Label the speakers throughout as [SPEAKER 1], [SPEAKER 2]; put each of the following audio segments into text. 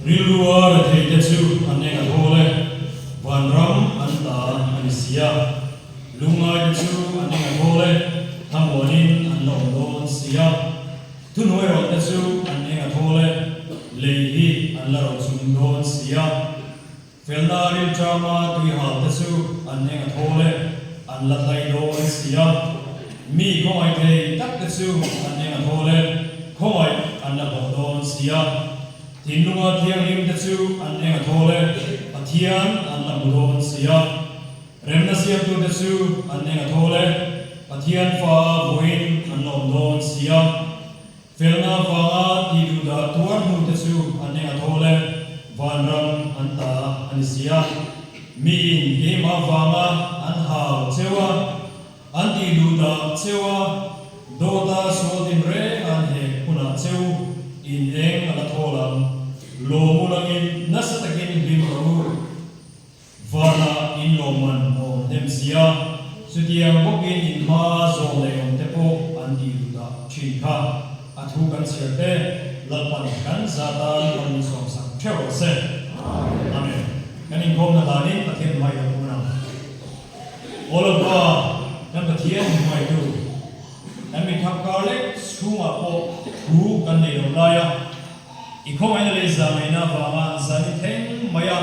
[SPEAKER 1] rilua ra thei te chu anenga thole vanram anta anisia lungai te chu anenga thole thamonin anlom don sia tunoi ro te chu anenga thole leihi anlaro chung don sia felnaril chama tui hal te chu anenga thole anlatai don sia mi khoi thei tak te chu anenga thole khoi anlabo don sia Tinunga thiang lim te chu anenga thole pathian anlamudon sia remna siam tu te chu anenga thole pathian fa voin anlomdon sia felna fanga tiduda tuar nu te chu anenga thole vanram anta anisia mi in ema fanga anhau chewa antiduda chewa dota sodim re anhe kuna cheu in eng ala tholam lo mulangin nasatakin bimru vana in loman o demsia sutiang bokin in ma zole on tepo andi duda chika athu kan sirte lalpan kan zata on som sang chero se amen kanin kom na dani pathian mai da puna olwa kan pathian mai tu kan mi thap kale sunga po ru kan nei lo laya ikhomai na le zamai na vama zani theng maya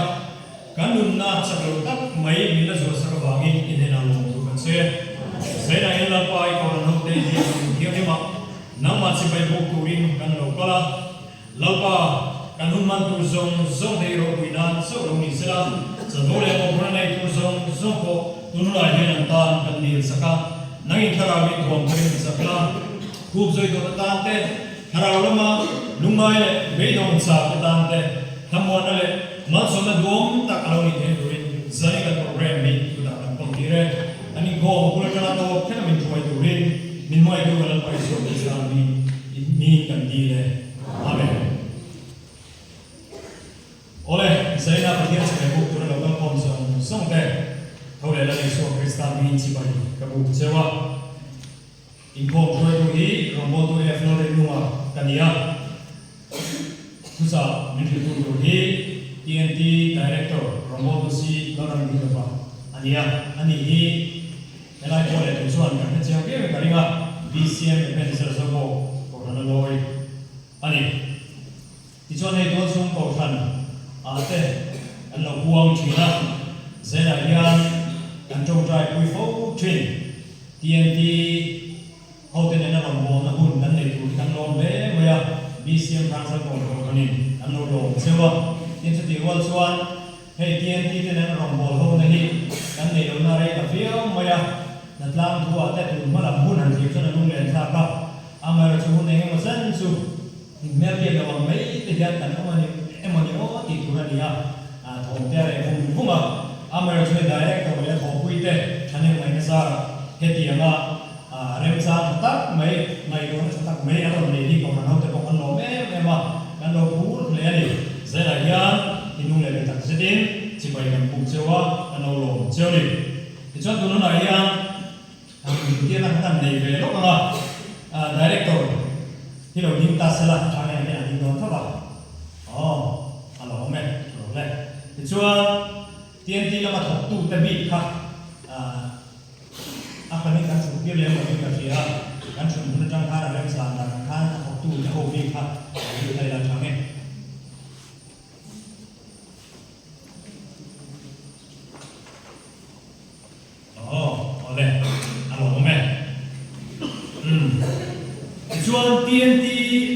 [SPEAKER 1] kanun na chaklo tak mai mila zo sar wangi inena lo tu kan se sena ila pai ko no te hi ma nama chi bai bok turin kan lo kala lapa kanun man tu zong zong de ro winan so ro ni sela zadole ko pranai tu zong zong ko tunla hian tan kan ni saka nai thara mi thom kharin sakla khub zoi do ta te Harawama lungai le beidon sa katante thamona le masona dom takaloni he durin zai ka program mi kuda kan pangire ani go pura kana to kana min tuai durin min moi du galan pai so islam mi kan dile amen ole zai na pathian se ko tura lo kan pom song te thole la ni so krista mi chi pai ka bu sewa Inko tuai tu hi rombo tu e flore numa kania Tusa mintu tu hi TNT director rombo tu si lorang di depan ania ani hi elai pole tu suan kan kecil ke karinga BCM epenser sobo korana loi ani tijuan itu sung kau kan ate alo buang cina zera yan kan jomjai kui fo train TNT hậu tiên là lòng bò nó hùn ăn để tụi ăn lon bé bây giờ BCM thang sang còn còn cái này ăn lon đồ xem không tiên sẽ tìm quan xuân hay tiên tiên là lòng bò hậu này ăn để đồ na đây là phía bây giờ đặt làm thua tại tụi mà làm hùn hàng gì cho nó luôn liền sao cả mà rồi chúng này mà dân su mẹ kia là mấy cái dân tận mà em mà nhớ thì tụi nó đi thòng kia này cũng mà rồi chúng này direct rồi là thòng quy tê cho nên mình ra hết tiền là rem sa tak mai do tak mai alo le ni ko man hote ko kan lo me ma kan lo pur le ni zela ya inung le tak sedin chi bai kan pu chewa kan lo cheu ni ti chon tu no na ya dia nak tan nei ve lo ka director hi lo nim ta sela cha ne ne ni don tha ba alo me lo le ti chuan tien ti la ma thok tu ta bi kha apa ni kan sudah dia lewat juga sih ya kan sudah menjang cara yang selama kan waktu jauh ni kan itu saya dah cakap oleh alo me jual TNT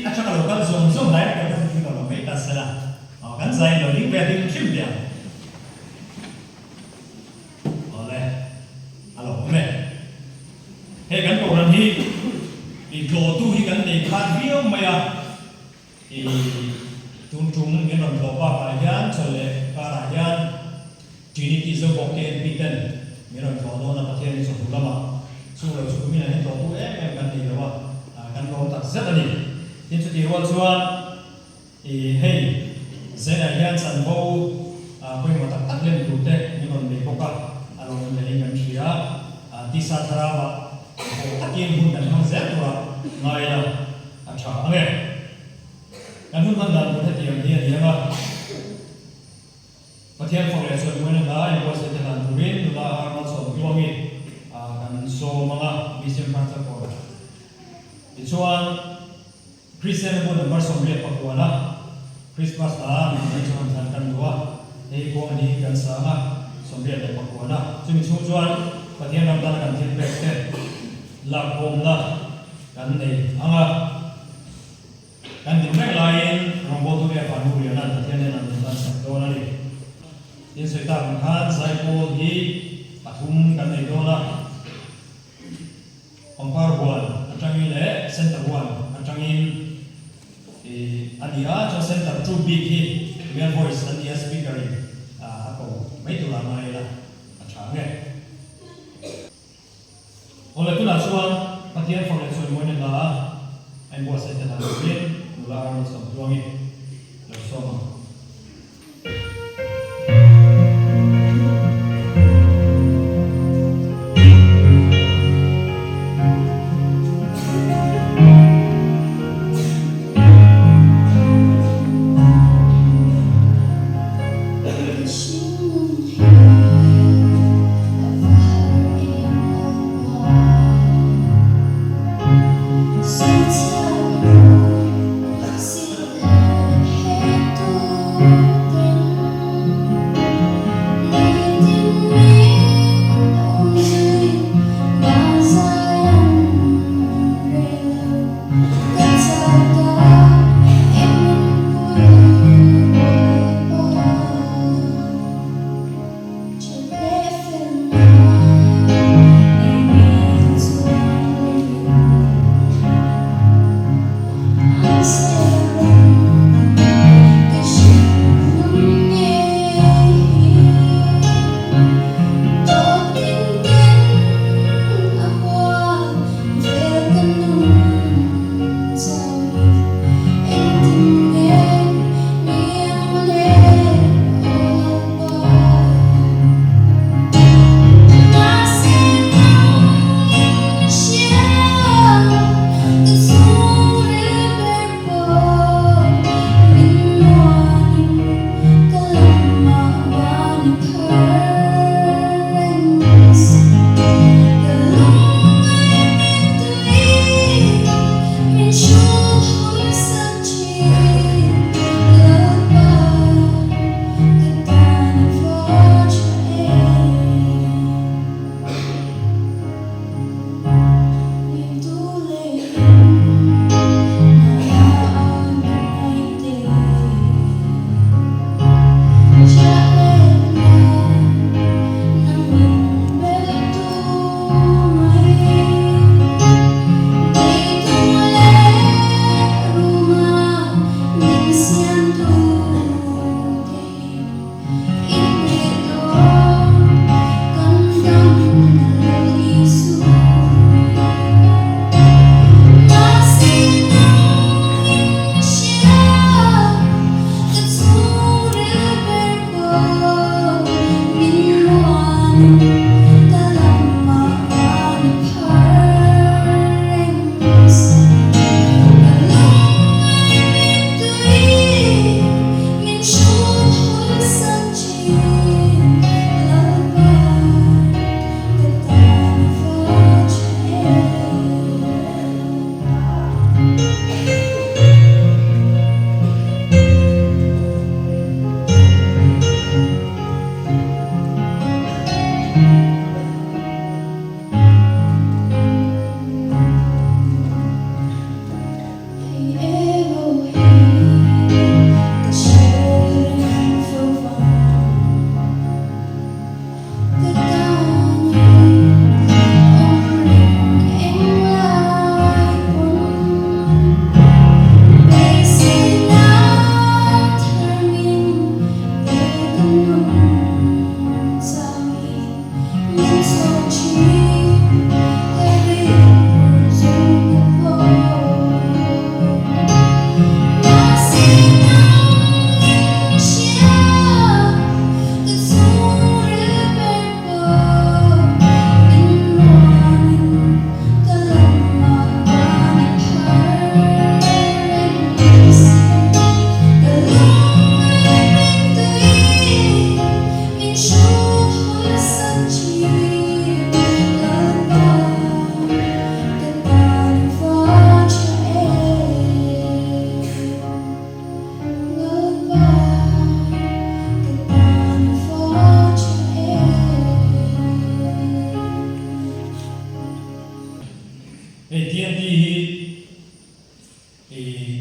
[SPEAKER 1] acak kalau kan zong naik kan kita kalau me tas lah kan saya lagi berdiri sim dia oleh alo me Hei kan orang ni, itu tu hi kan ni khát hiếu maya, tung ni orang bapa parayan, soleh parayan, jadi kita bokeh biten, ni orang kono na patien ni sohu lama, suruh suruh ni ni tu kan ni lewa, kan orang tak zat ni, ni tu diwal suan, hei, saya yan san bau, apa yang tak tak lem tu teh, ni orang bekoka, along ni kan dia, tisa terawa. Takin hun kan hang zet wa ngai la acha ame kan hun man dan ko thati am dia ma pathian phong le so mo na da in was te tan turin tu la har ma so kilomi kan so manga mission pa sa ko chuan Christian bo na mar som le pa ko na Christmas a ni chuan tan kan wa ei ko ni kan sa ma som le pa ko na chumi chuan pathian ram dan kan thil pek te la kom na kan nei anga kan din mai lain rombo tu ya panu ya na pathian na dan sa do na ni in soi ta kan sai ko hi pathum kan nei do na Ompar buan, atangin le center buan, atangin adia cho center two big hi, real voice adia speaker ako may tula mai la atangin. Oleh tu lah suan patian phong le suan mo ni la, ay buat saya telah bikin, tula orang sam tuangi, bersama.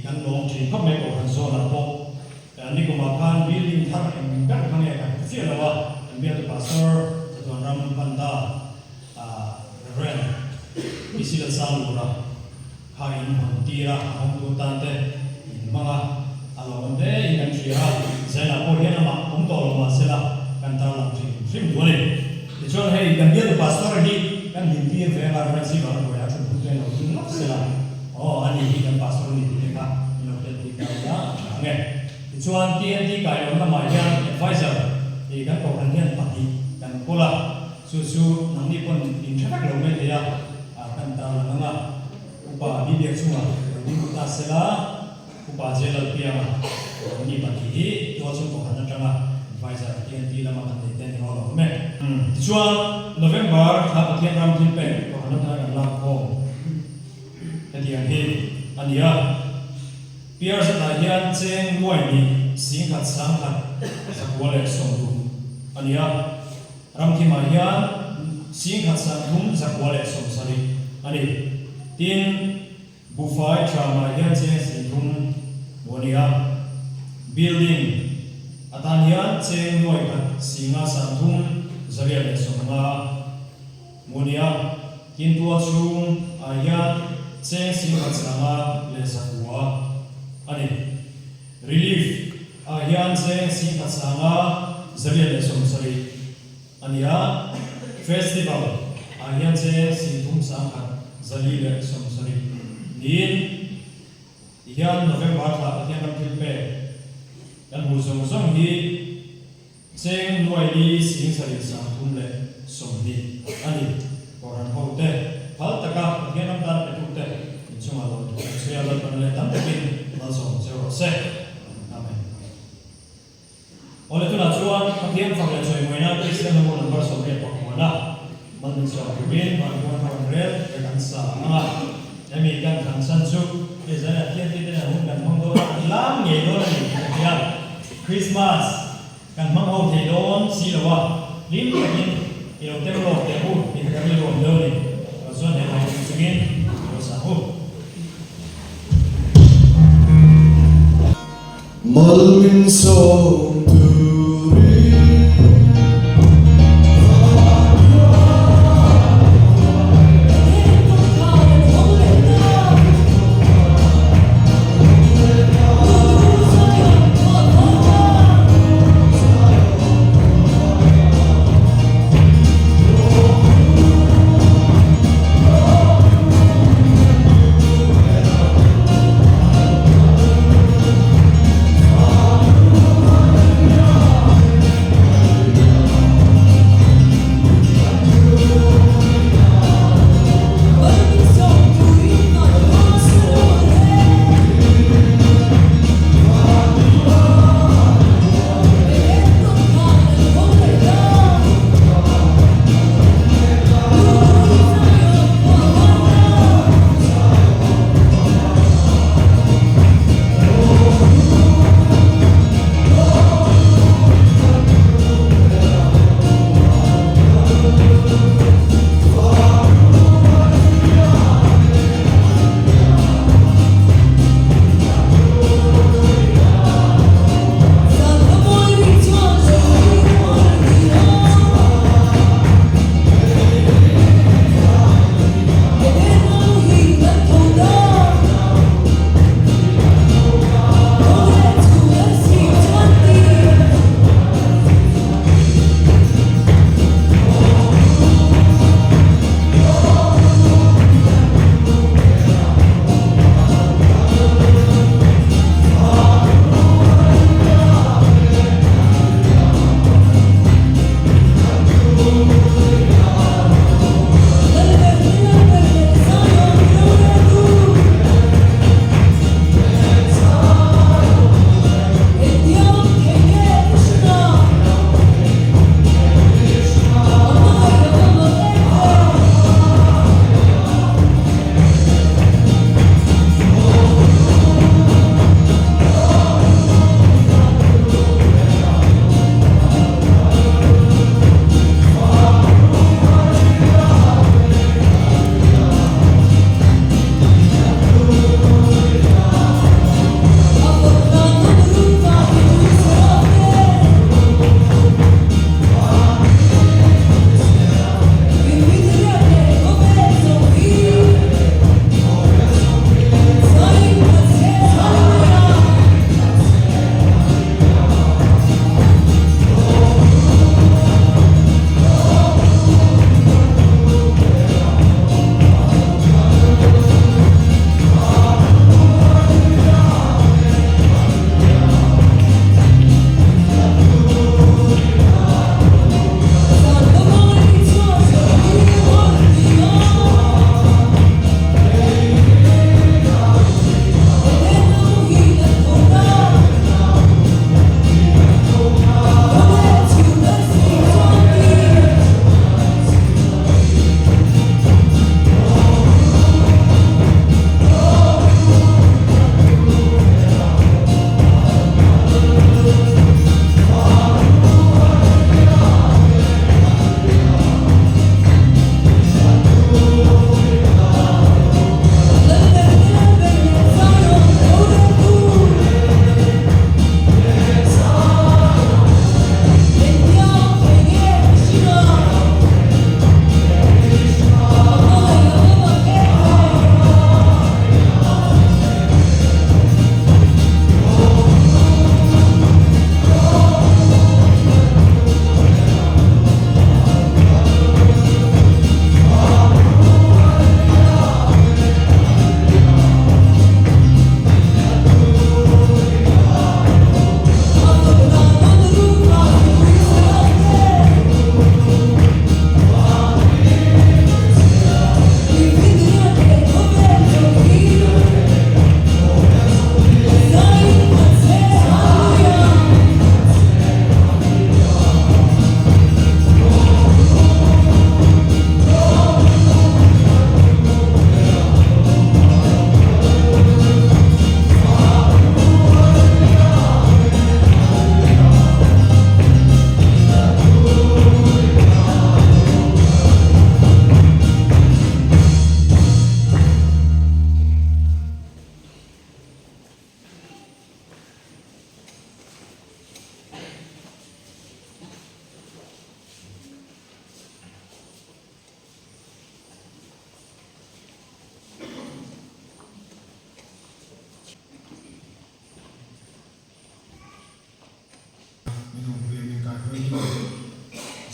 [SPEAKER 1] kan long chin khop me ko han so na po ni ko ma kan building thar em kan khang ya kan sia lawa an bia to pastor to ram panda reverend isila salura khain han tira han tu tan te in manga alo ande in kan tria zela po hian ma ong to lo ma sela kan ta lam thin thin bole ti chon hei kan bia to pastor hi kan din pi ve la ra si ba ko ya chu tu te no sela ani hi kan pastor ni ti ka no te ti ka ya nge ti chuan TNT kai lo na ma hian advisor ti kan ko kan hian pati kan kola su nang ni pon in thak lo me te ya kan ta la nga upa bi bi chunga ni ta sela upa jela pia ni pati hi to chu ko kan tanga advisor TNT la ma kan te ni ho lo me ti chuan November tha pathian ram thin pe ko han ta kan la ko dia hi ania piar sa hian cheng muai ni sing khat sang khat sakwale som du ania ram thi ma hian sing khat sang thum sakwale som sari ani tin bufai trama hian cheng sing thum monia building atan hian cheng muai khat singa sang thum zaria le som ma monia tin tua chung hian cheng sing khat sanga le sakwa ani relief hian cheng sing khat sanga zaria le som sari ania festival hian cheng sing thum sang khat zali le som sari nin hian November tha hian ram thil pe kan hu zong hi cheng nuai li sing sari sang thum le som hi ani koran hote phal taka hian ram tar pe tu te chunga lo se ya lo pan le tam takin la som zero se amen ole tu na chuan pathian phang le choi moina Christian mo number som le pak mo na man min so bin man ko na rel e kan sa anga emi kan kan san chu e zara tian ti na hun kan mong do lam nge do na ni ya Christmas kan mang ho the don si lo wa lim takin e lo te lo te hu ni ka mi lo do ni so ne hai chungin lo sa hu
[SPEAKER 2] Malmin song turi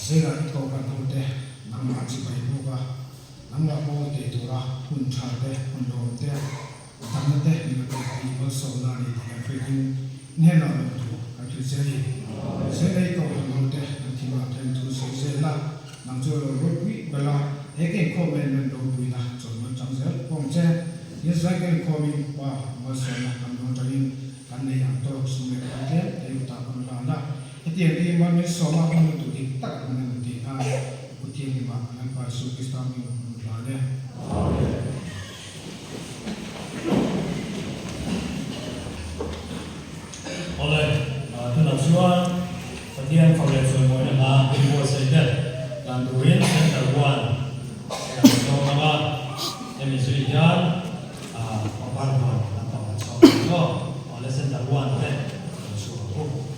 [SPEAKER 3] Sera ito kan hote nang machi bai buka nang la mo te tura hun chate hun lo te tamate ni ko people so na ni everything ne na lo tu ka tu seri sera ito kan hote nang ti ma ten tu so se la nang jo lo ro pi bala eke ko men men lo pi na so mo chang se pom che yes like can call me pa mo so na kan no tarin kan ne yang to su me ka te te ta kan la na etiang di man me so ma kan tu di tak kan ti a ku ti ni ma kan pa su ki sta mi la ne
[SPEAKER 1] Oleh, tenang semua. Petian Fabrik semua adalah ibu saya dan duit center one. Yang pertama, emisian pembaruan atau soal oleh center one dan suatu.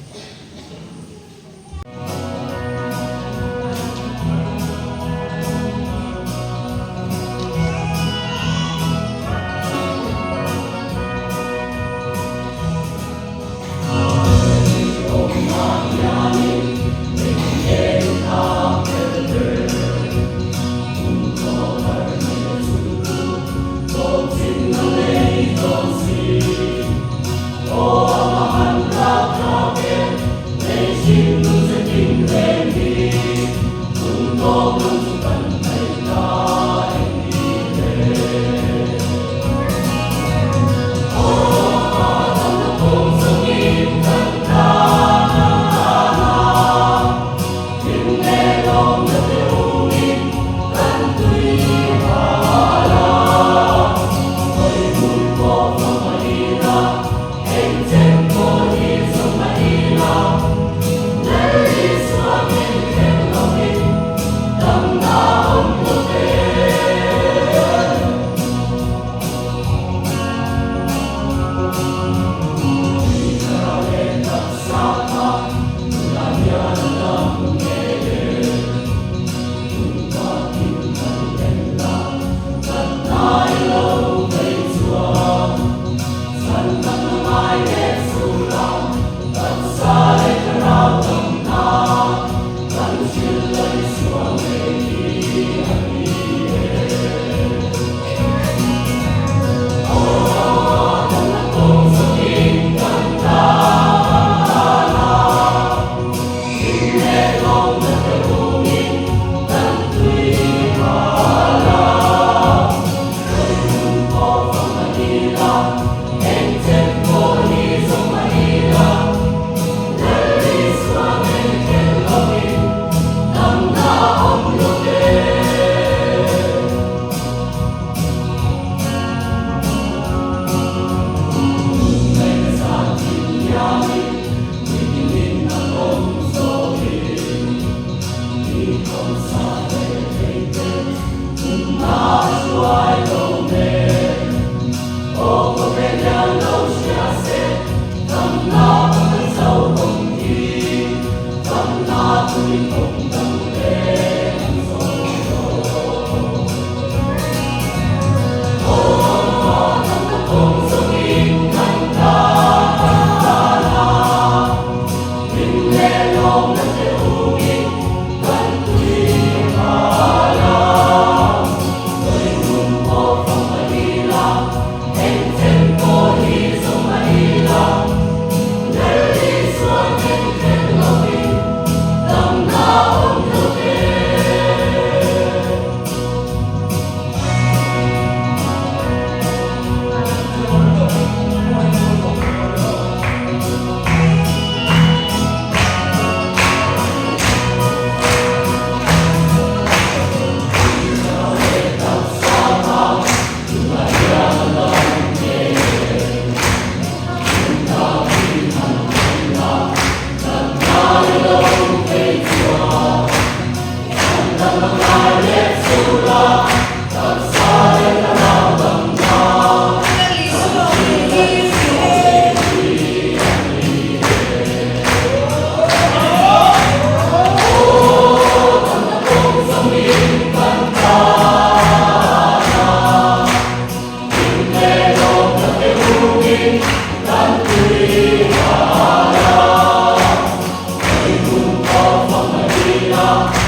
[SPEAKER 4] Hallelujah.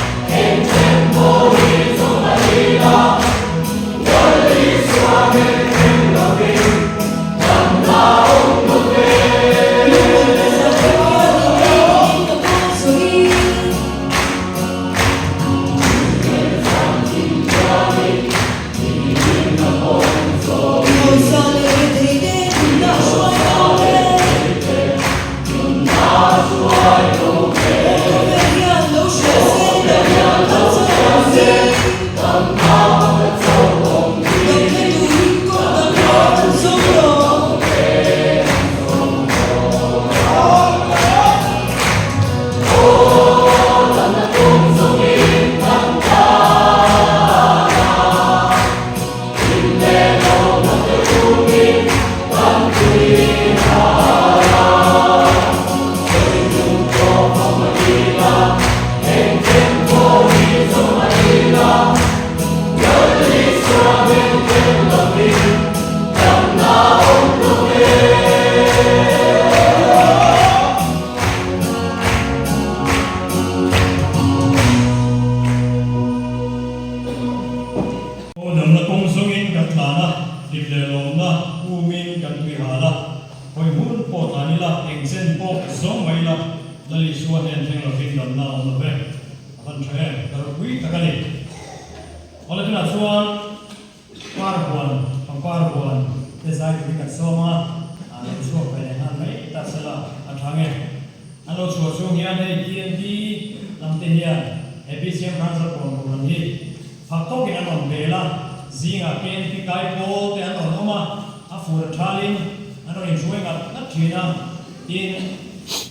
[SPEAKER 1] thu min kan tui hala hoi mun po tani la engsen po zong mai la lali suan hen theng lo fin dam na on ve kan thre tar pui takani ole tuna suan par buan te sai ki ka soma ale suan pe han mai ta sala athange alo chu chu hian nei TNT lam te hian APCM transfer kon ram hi phak to ki anon bela zinga ken ki kai po te anon oma a fur thalin anon in suenga na thina in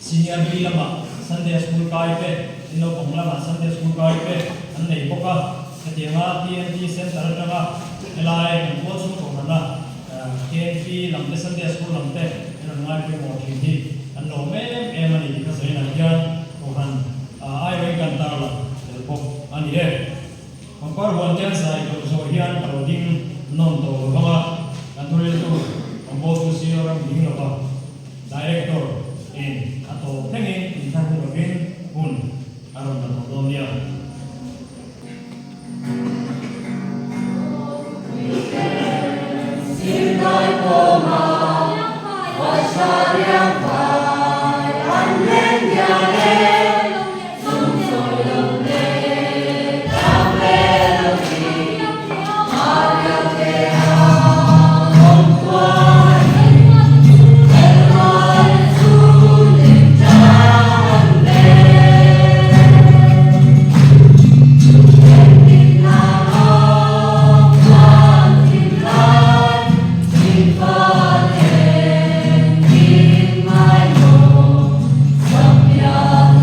[SPEAKER 1] senior bi lama Sunday school kai pe ino kong lama Sunday school kai pe an nei poka katianga TNT center atanga elai kan po chu ko na TNT lam te Sunday school lam te ino ngai pe mo thi an no me emani ka sai na hian ko han ai wei kan tar la po ani he par buan ten sai ko so hian talo ding non to banga kan thuril tu ombo tu senior ram ding lo ba director in ato thengin in thang ko bin hun aron na to nia
[SPEAKER 4] xin nói cô mà hỏi sao riêng phải anh lên nhà lên dùng rồi lồng lên làm lên lồng đi mà điều thế nào không quay em nói dù tình trăng lên em tin là nó mang tin lại tin phát lên tin mai một sắp nhớ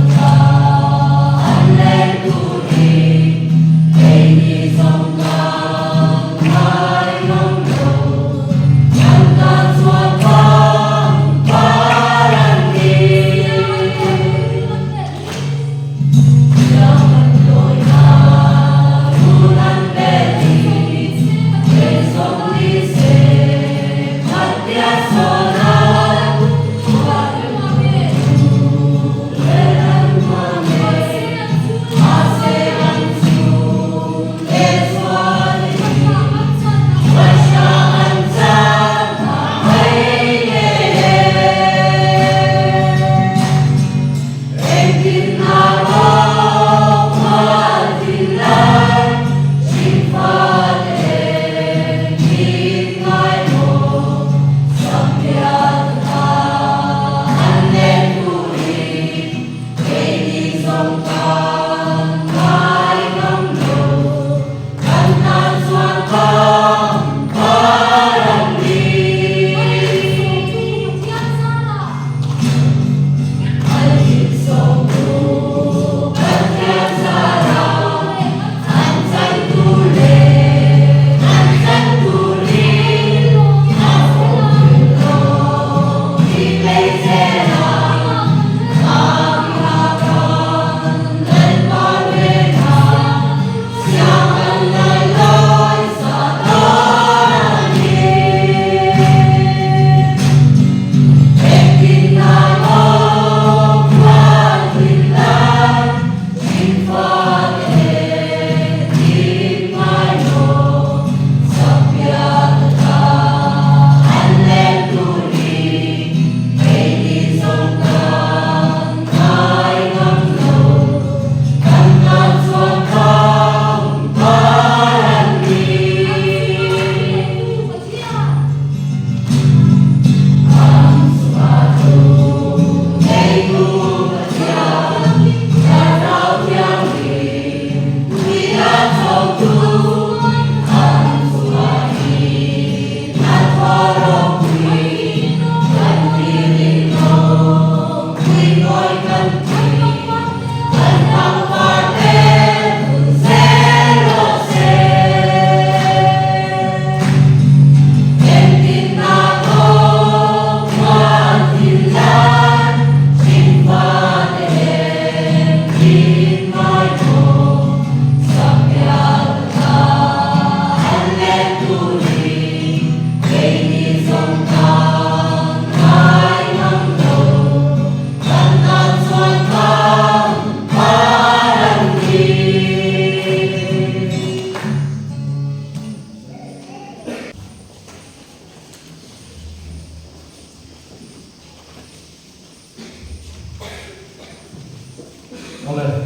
[SPEAKER 2] Oleh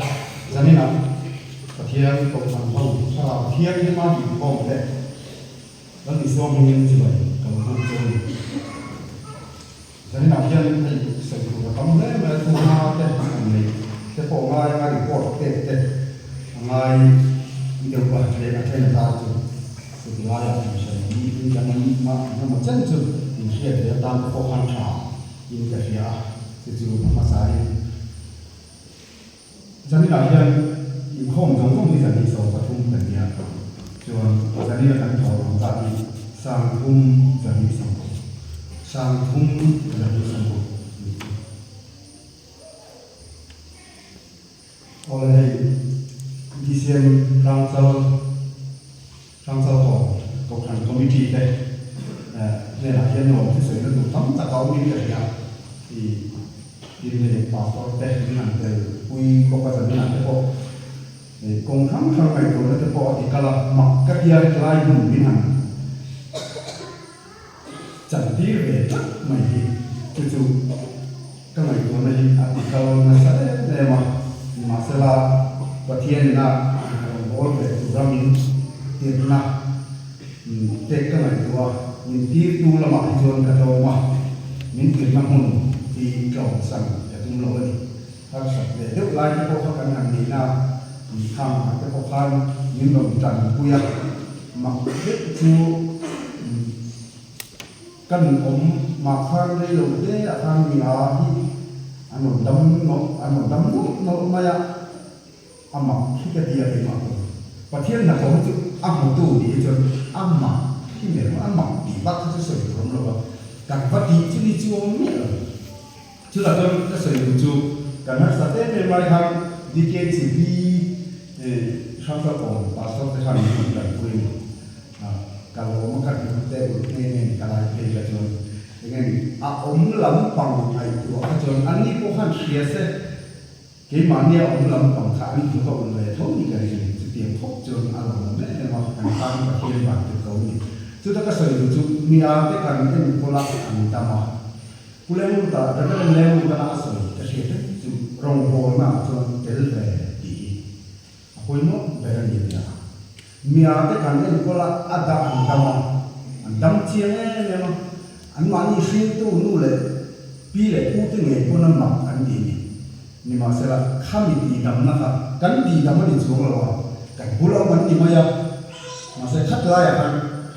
[SPEAKER 2] zanina pathian ko tham ho sara pathian ni ma di ko le lan ni so mi ni jibai ka ko jo zanina pathian ni se ko tam le ma tu na te ni te po ngai ngai ko te ngai ni de ba le na te na ta tu su ti la ya ni se ni ni ka ni ma ma chen chu ni hie de ta ko han cha in ka hia se chu ma sa ni zanina hian in khom jong jong ni zani so pathum kan nia chuan zani kan tho ram ta ni sang thum zani sang oleh DCM Council ho ko kan committee te ne la hian no ti sei na du tam ta kau ni le ya thì đi về bảo có tết như là từ quy có bao giờ như là thế bộ để cùng khám khám ngày của nó thế bộ thì cả là mặc các gia lai mùng như hàng chẳng tí về mày thì chú các ngày của nó thì cả nó sẽ để mà sẽ là và thiên là bố về chủ ra mình tiền là tết các ngày của mình tí tu là mặc chuồn cả đầu mà mình tiền là hồn thì trồng sẵn để tung lỗ đi các sạch để lúc lại cái bộ các ngành này là tham cái bộ khăn những đồng trần quy mặc biết chú cần ống mặc khăn đây đầu tiên là khăn gì à anh một đấm nó mà anh mặc khi cái tiền thì mặc và thiên là có chữ anh một tủ đi cho anh mặc khi để anh mặc bị bắt cái sợi không rồi càng bắt đi chứ đi chưa biết rồi chứ là tôi đã sử dụng chú cả hai sát tết bên ngoài hàng đi kia chỉ đi sang sau cùng và sau cái hàng mình lại quên cả lỗ mà cả những tết nên cả lại kia là cho nên ông lắm bằng này của cho anh đi có hàng xia xe cái mà nhiều ông lắm bằng khả năng của họ về thấu như cái gì tiền phúc cho anh làm đấy mà càng tăng và thiên bản từ cầu gì chứ ta có sử dụng chú nia cái càng cái mình có làm anh ta mà Kulemu ta dapat lemu ta asal tersihat tu ronggo na tu telve di aku ini berani dia miate kan ni kola ada andam ciene memang anmani situ nule pile putu ni pun nama andi ni masalah kami di dalam nak kan di dalam ni semua lawan kan pulau mandi maya masalah kat layak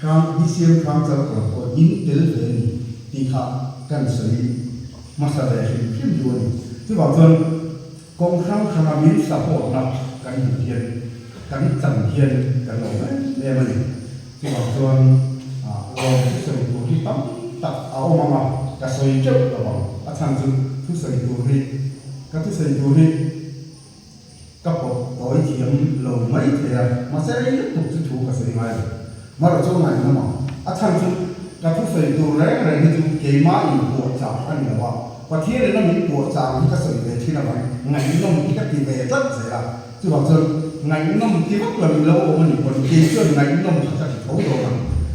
[SPEAKER 2] kan DCM Council ko in telve ni tiha kan seri masalah ini film dua ni. Jadi bahkan kongkang sama min support nak kan hian kan hian kan orang ni mana. Jadi bahkan orang seri tu hitam tak awam mama kasoi jauh awam. Asal tu seri tu ni, kan tu seri tu ni kapok koi tiam lo mai tiada. Masalah ini tu kasoi mai. Malah cuma mai nama. Asal tu các thứ phải đồ rẻ này như chúng cái má in của chảo ăn là vào và thế này nó mình của chảo những cái sợi về khi nào vậy ngày nó mình cái gì về rất dễ là chứ bảo sơn ngày nó mình cái bất là mình lâu mình còn cái sơn ngày nó mình chắc chỉ thấu rồi mà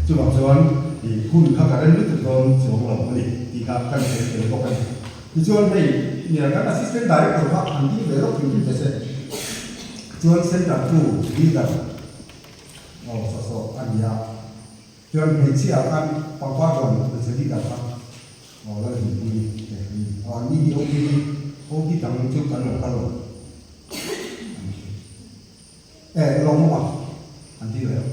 [SPEAKER 2] chứ bảo sơn thì phun các cái nước từ con xuống lồng mình thì các cái sẽ có cái thì cho nên nhờ các assistant director họ hành đi về đó thì chúng ta sẽ cho nên sẽ đặt chủ đi đặt so anh ya cho nên mình sẽ akan pengkajian menjadi dapat oleh ini hobi tanggung jawab kalau long apa nanti lah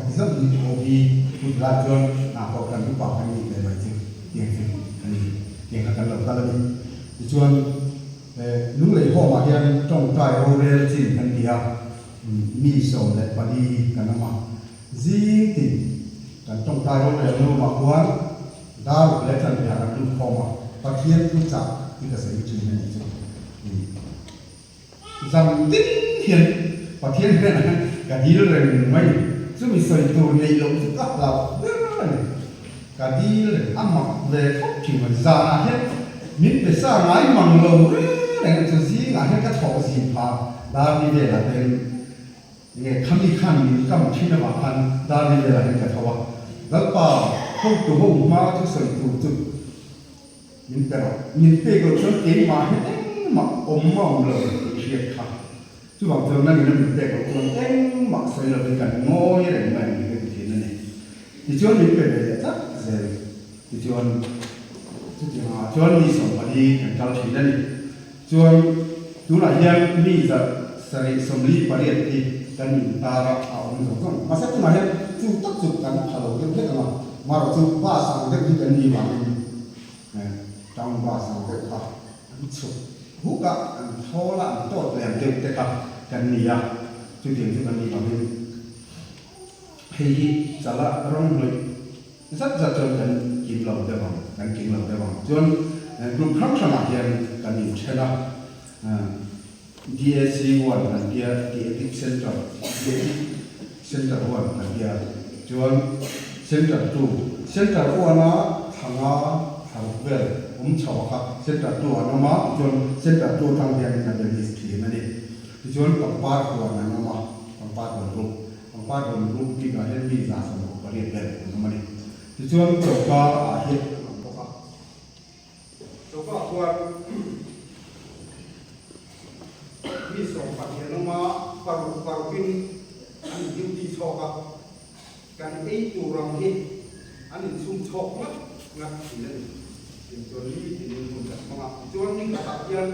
[SPEAKER 2] bisa menjadi hobi pelajaran nak akan lupa kan ini dari macam yang akan kalau tujuan lúc lấy họ mà hiện trong trại hồ rê trên thành địa mi sầu lại và đi cả năm mà riêng thì kan trong tai ho le no ma kwan da le tan ya kan tu khoma pa khien tu cha ti ka sai chu ni chu zam tin hiền pa khien ne na ka dil re mai chu mi sai tu nei lo chu ka la ka dil amma le thok chi ma za na he min pe sa ngai mang lo re ne chu si nga he ka tho si pa da ni de la den nghe kami kami kam china ma kan da ni de la he ka thawaแล้วป่าพวกตัวพวกมาทุกสิ่งทุกจุดยินแต่เรายินเป้ก็ชนเก่งมาให้ mặc ôm mong lời thiệt thật chứ bằng thường năng mình đẹp của thường teng mặc xoay là bên cạnh ngôi để mình cái gì này thì chưa những cái này rất dễ thì chưa đi sống mà đi thành cao thì đây chưa chú là hiện đi giờ sẽ sống đi và điện thì cái mình ta đã ảo mình giống mà sẽ chú là hiện chú tất dục cắn thảo đầu cái thế mà rồi chú ba sang cái gì mà trong ba sang cái ta chụp hú cả thô là tốt làm cái cả cái này à chú tiền chú cái này mà mình thì chả là rong người rất là trơn cái kim lầu đây bằng cái kim lầu đây bằng chôn group khác sang mặt hiện cái này thế nào DSC one and kia DSC center one and kia chôn center two center one nó thằng về chào các center two nó mà chôn center two thằng hiện là cái history này thì chôn tổng part one nó mà tổng part one group thì cái hiện bị ra xong rồi cái hiện nó mà đi thì chôn chào các hiện chào các oneมีสองประเทศลงมาปารุกินอันนี้ยิ่งดีชอบกันไอ้ตัวรังที่อันนี้ซุ่มชอบมากงัดสิ่งนั้นสิ่งตัวนี้สิ่งนี้คนจะมาตัวนี้กระตับยัน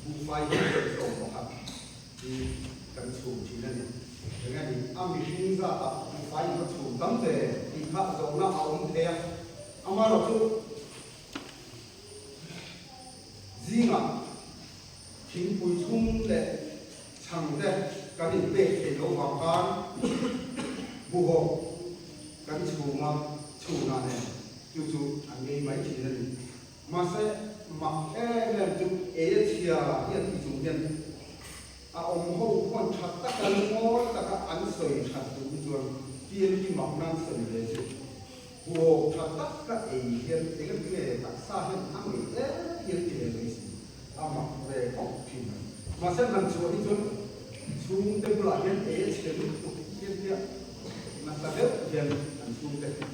[SPEAKER 2] บุไฟที่เป็นสองครับที่กันสูงสิ่งนั้นอย่างนี้อามีสิ่งที่บุไฟมันสูงตั้งแต่ที่ข้าจะน่าเอาเทียอามาเราจะziงอ่ะทิ้งปุยชุ่มเด็ดช่างเด็ดกันอีกเป็ดเห็นโลหะการบุหกันชูมาชูนาเนี่ยจู่ๆอันนี้ไม่ทีนั้นมาเสมาเนี่ยจุดเอเชียเนี่ยที่จุดเนี่ยอาองค์เขาคนชัดตะกันงอตะกันอันสวยชัดจุดจวนเพียงที่หมักนั่งสวยเลยจุดบุหชัดตะกันเอเชียเองที่เนี่ยตักซาเห็นอันนี้เพียงที่เนี่ยอามาเวออกพิมพ์มาเส้นนั้นชวนที่ชวนชูงเต็มหลายเห็นเอชเห็นเห็นเนี่ยนักตะเด็ดเห็นอันชูงเต็มเนี่ย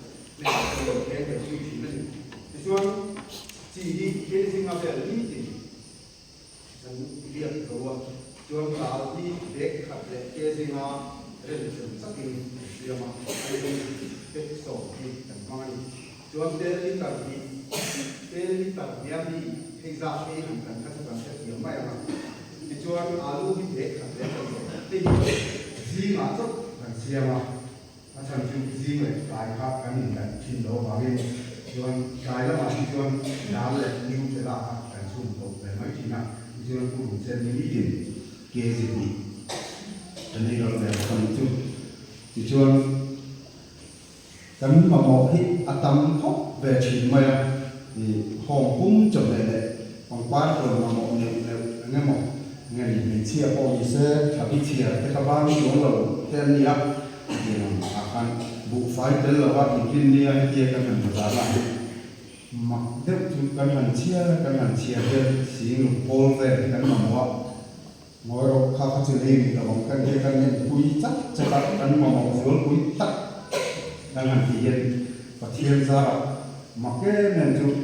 [SPEAKER 2] เราเห็นแต่ชูพิมพ์นั่นที่ชวนจีดีเห็นสิ่งอะไรนี่จีฉันเรียกตัวชวนสาวที่เด็กขับเด็กเกสิ่งมาเรื่องสักทีเรียกมาเป็นเด็กสอบที่ต่างมาชวนเด็กที่ต่างที่เด็กที่ต่างเนี่ยที่exactly ang konsep yang mai lah. Dijual alu di dek, tapi zima tu kan siapa macam zima kaya kan ini kan Indo bagi jual kaya lah masih jual dalam new celah kan sumber dan macam mana jual kurung sen ini din KZB dan ini kalau dah kan itu dijual kan mau hit atam hok versi mai thì hồng cũng chậm lại bằng bát rồi mà mọi người nghe một nghe mình chia bao nhiêu xe thà đi chia cái các bạn xuống lầu tên đi áp thì akan vụ phái tên là bạn mình đi hay kia cái mình phải làm mà nếu chúng cái mình chia tên xí lục bol về cái mà ngồi rồi khá khá chơi đi là bằng cái kia cái mình quý chắc chắc cái mà mọi người quý chắc đang làm gì vậy và thiên ra mà cái mình chụp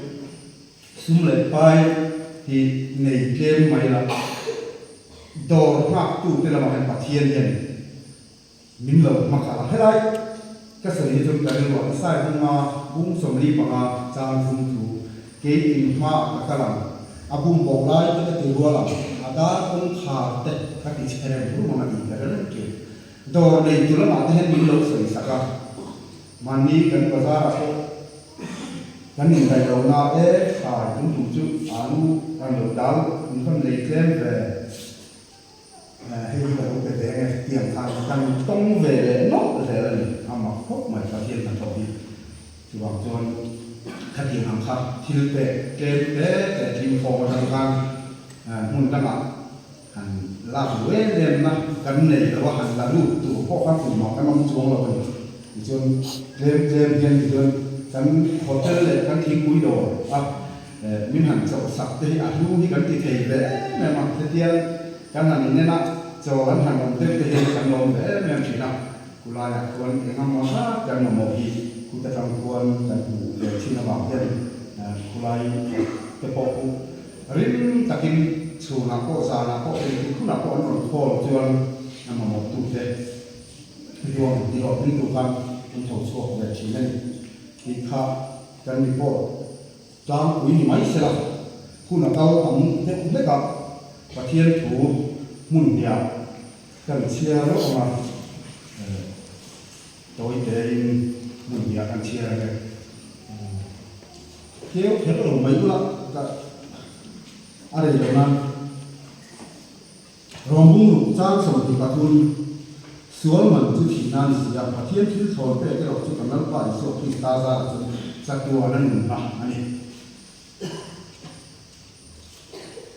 [SPEAKER 2] sum lại bay thì này game mày là đồ mặc tụ thế là mà phát thiên hiện mình lẩu mặc cả hết đấy cái sự như chúng ta được gọi sai không mà bung sầm đi bằng trang phun thủ cái in hoa cái làm bung bọc lại cái từ hoa làm đã cũng khá tệ các cái chế này cũng mà đi cái đó kiểu đồ này tụi nó mà thế mình lẩu sợi sạc mà ní cái bao giờ kan ni dai lo na phải cũng đủ chút anu kan lo dal cũng không lấy thêm về hay là cũng cái để tiền thằng tông về nó thế là mà khóc mà phát hiện thằng tông đi thì bằng cho khách tiền hàng khác thì về cái team phò thằng khang muốn đăng ạ hành làm quên lên mà cái này là hành là đủ tụ khó khăn tụ mà cái mong xuống rồi thì cho thêm thì cho kan hotel le kan thi cúi đồ mình hẳn cho sắp tới lu thì kan thi thầy về mà mặc thế tiền kan hẳn nên là cho kan hẳn làm thế thì kan làm về mình chỉ là kulai kuan yang ngomong kan ngomong hi kita kan kuan kan để xin bảo nhân kulai cái bộ rim takin chu na ko sa na ko ti khu na ko no ko chuan na ma mo tu te ti ro ni tu kan in thau chuak ve chi nen ki kha kan ni po tang ui ni mai se la khu na kau am te le ka pathian thu mun dia kan chia ro ma tôi để mình nhà ăn chia ra đây thiếu thiếu là mấy lắm ở đây là nam rong bung lục trang sầu thì bắt luôn xuống mình chú thị nan sử dụng và thiên thứ thôn về cái đầu chú cần nắm phải số khi ta ra sa tua nên mình làm anh ấy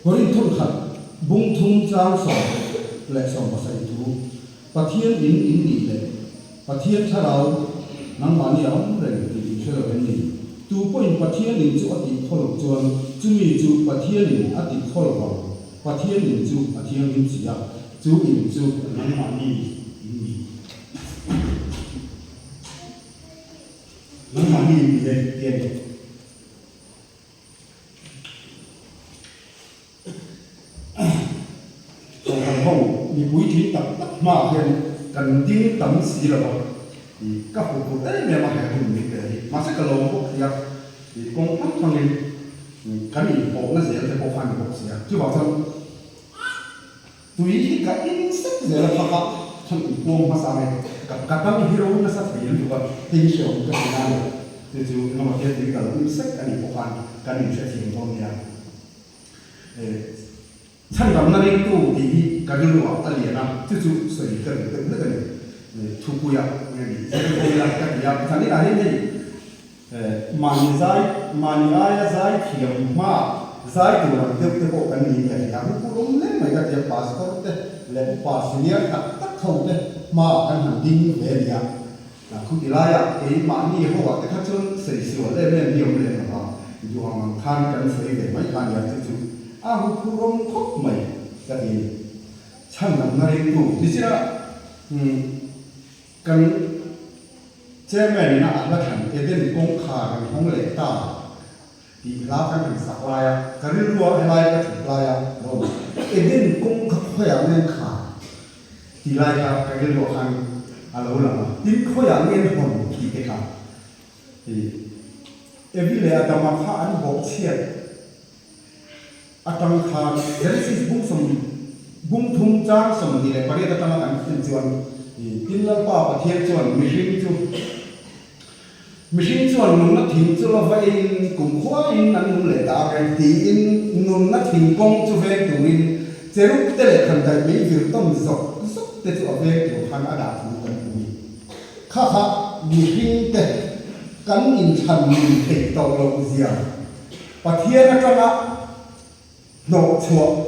[SPEAKER 2] với thôn khẩn bung thung trang sầu lại sầu mà xây thú và thiên in đi lệ và thiên thà đâu nắng bán nhiều rồi thì chơi ở bên này tu bôi và thiên linh chú ở thì khôi lộc chuan chú mi chú và thiên linh ở thì khôi lộc và thiên linh chú và thiên linh chỉ chú in chú nắng bán đi nắng bán đi để tiền trong hàng hồngมีปุ๋ยทิ้งตับตับมากเลยกันดิ้งตั้มสีแล้วthì các phụ phụ đấy mẹ mà hay dùng những cái mà sẽ cái lồng bốc thì công tác thằng này cái gì bộ nó sẽ là bộ phận bộ sẽ chứ bảo rằng tùy khi cái insect sẽ là phát thằng buông mà sao này các tăng hero nó sẽ phải dùng cái tinh siêu cái gì nào thì chú nó mà cái gì cái insect cái gì bộ phận cái gì sẽ thành công nha thân làm nó đi tu thì cái gì nó ở liền nào chứ chú sợi cái cái thu quya này sẽ có là cái gì à thằng này là gì mani ai zai thiam ma zai tu làm tiếp tiếp bộ cái gì cái gì cũng cũng lên mấy cái gì passport đấy lên passport tắc tắc không đấy mà anh hàng tin về gì à là không chỉ là cái mani họ cái khác chung xây sửa lên lên nhiều lên mà dù hàng than cái xây về mấy cái gì chứ cũng cũng không mấy cái gì chân làm nó đi tu thì chứ làกันเจ้าแม่นี่นะอันละถังเดินกงขากันห้องเหล็กตาที่ลากันถึงสักลายกันเรื่องอะไรก็ถึงลายโน่เดินกงขับขยันเงินขาที่ลายกันเรื่องกันอะไรล่ะดิ้นขยันเงินหงที่เด็กขาที่วิเลยอาตมาข้าอันบอกเชียร์อาตมาข้าเดี๋ยวสิบุ้งทุ่งจ้างสมดีเลยประเดี๋ยวอาตมาอันเป็นจวนtin là ba và thiên chuẩn mình chuẩn nung nó thìn cho là vậy cũng khó in ăn nung lệ ta cái thì in nung nó thìn công cho về tụi mình chế lúc tê lệ thần đại mấy việc tâm dọc tê cho về tụi hắn đã đạt được tụi mình khá mình tê cắn in thần mình thể tàu lâu ziang và thiên nó cho nó chuột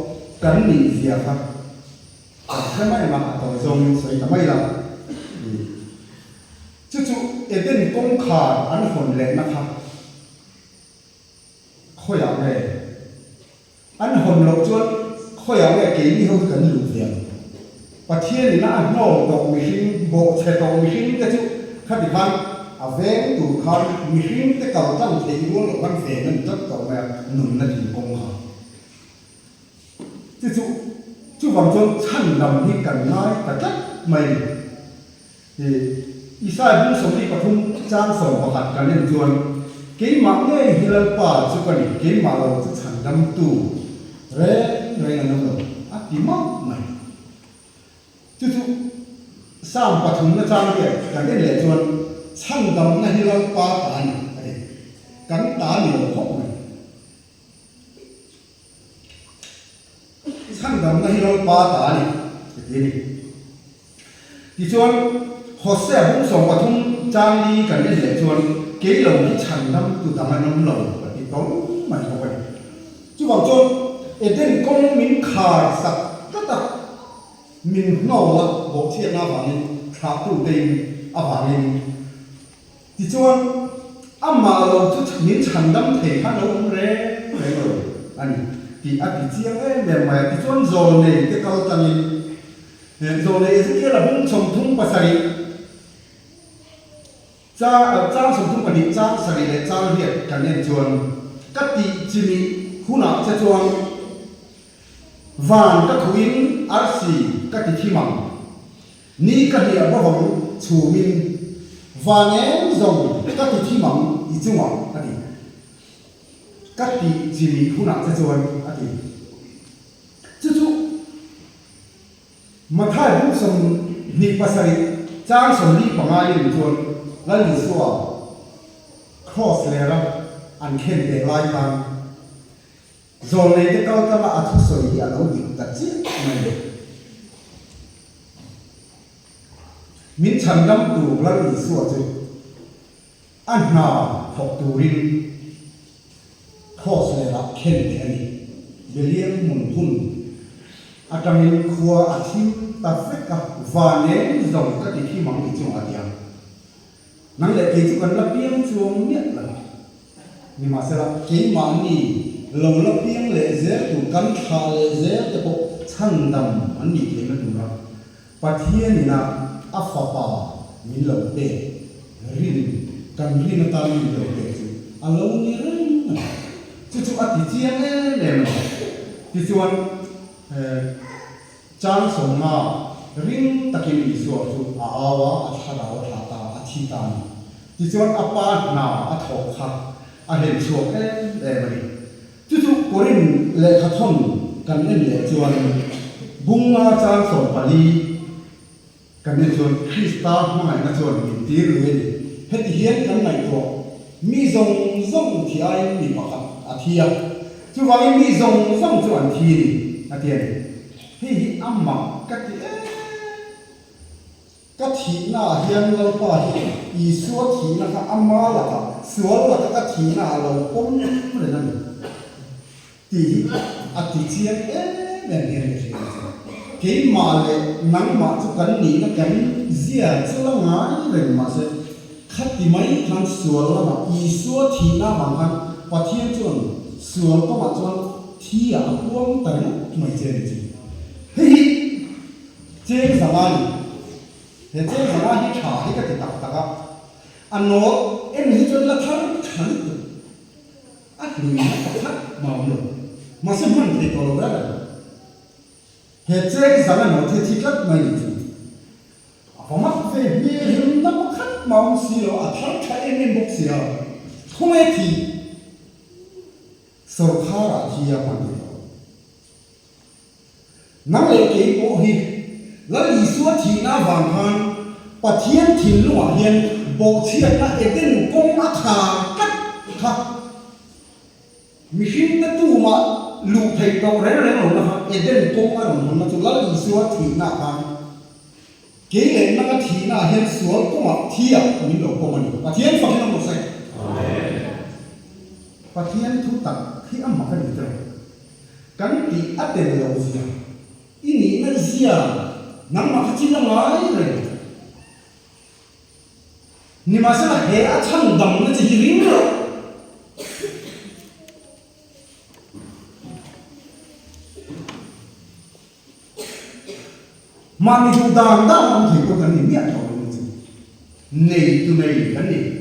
[SPEAKER 2] cắn mình ziang ha cái máy mà tàu dùng sấy cái máy là chú eden công khả anh hồn lệ nắp ha khôi ảo này anh hồn lộc chuột khôi ảo này kỹ đi hơn cần lục tiền và thiên thì nó ăn nổ độc mình bộ chế độc mình cái chú khác biệt hơn về tủ khăn mình cái cầu tăng thì luôn là văn về nên rất cầu mẹ nụn là chỉ công khả chú bằng chân chân nằm đi cần nói cả chất mày thì Isai bung sống đi bắt thung trang sống và hạt cá nhân chuan cái mạng nghe hilal pa chú cái cái mà lâu chú chẳng đâm tu re là năm đầu à tí móc mày chú sam bắt thung nó trang kia cái lệ chuan chẳng đâm nghe hilal pa tàn cắn tá nhiều hốc mày chẳng đâm nghe hilal pa tàn cái gì thì chuan họ sẽ bung sống và thung trang đi cần đến lệ chuan cái lồng cái chẳng năm từ tầm năm lồng và thì có mà không vậy chứ bảo cho đến con mình khởi sạch tất cả mình ngầu là bộ chuyện nào vậy khá tụ tình à vậy thì chuan mà lồng chút mình chẳng năm thể khá lâu rồi anh thì anh thì chiang ấy mẹ thì chuan rồi này cái câu tầm rồi này cái là bung sống thung và sài trang sống thung và trang sài để trang hiện cả nên chuan cắt đi chỉ khu nào cho chuan van các khuin RC các cái thi măng ni các địa bao vòng chủ min và nén dòng các cái thi măng ý chung à các cái gì khu nào sẽ rồi chú mà thay bút sông ni pasari trang sông ni bằng ai liền chuồn là lý do cross lera an khen để lại hàng rồi này cái câu ta là thu sợi đi ở đâu bị tật chứ này mình chẳng đâm đủ là lý do chứ anh nào học đủ rin cross lera khen để anh William mun hun atamin khua athim ta phek ka và nén dòng các cái thi mong bị chung atia nang le ke chu kan la piang chuang miat la ni ma sa la ke ma ni lo la piang le zer tu kan kha le zer te po chan dam an ni ke na tu ra pathian ni na afa pa min lo te rin kan rin ta min lo te chu alo ni rin chu ati chiang le ma ti chuan trang song ma ring takin isu chu awa athara thata athita ni ti chuan apa na athok kha a hen chuak le mari chu korin le khathon kan en le chuan bunga trang song pali kan ne chuan krista mangai na chuan min tir le het hian kan nai to mi zong zong thi ai ni pakhat athia chu wang mi zong zong chuan thi ni atian hi amma các thị na hiền lâu pa hi i suốt thị na ka amma la ka suốt là các thị na lâu pom rồi nè thì ati chiang men hiền cái mà lệ nắng mà chú cắn nỉ nó cắn zia chú là ngái rồi mà sẽ khát thì mấy thằng suốt là mà i suốt thị na bằng hàng và thiên chuẩn suốt có mà chuẩn thị à quăng tay nó mày chơi gì hi chơi sao anh thế chơi sao anh hi trả hi cái tạc tạc anh nói em hi cho là thằng anh lùi nó thắt màu nữa mà sẽ mình thì còn đâu đó thế chơi sao anh nói thế thì cắt mày gì họ mắc về bia hiếm nó có khát màu xì rồi thằng chạy em bốc xì rồi không ai thì sầu khá là thì à bằng nang le ke ko hi la li suwa thi na wang han pathian thin lu hian bo chiat na eden kong a kha kat kha machine ta tu ma lu thei to re re lo na eden kong a ron na chu la li suwa thi na han ke le na thi na hian suwa ko ma thi a ni lo ko ma ni pathian fa na mo sai amen pathian thu tak khi am ma ka ni tra kan ti aten lo zia ini na zia nang ma khachi na ngai re ni ma sa he a chang dam na chi ring ro ma ni du dang da ma thi ko kan ni miat tho ni chi nei tu nei kan ni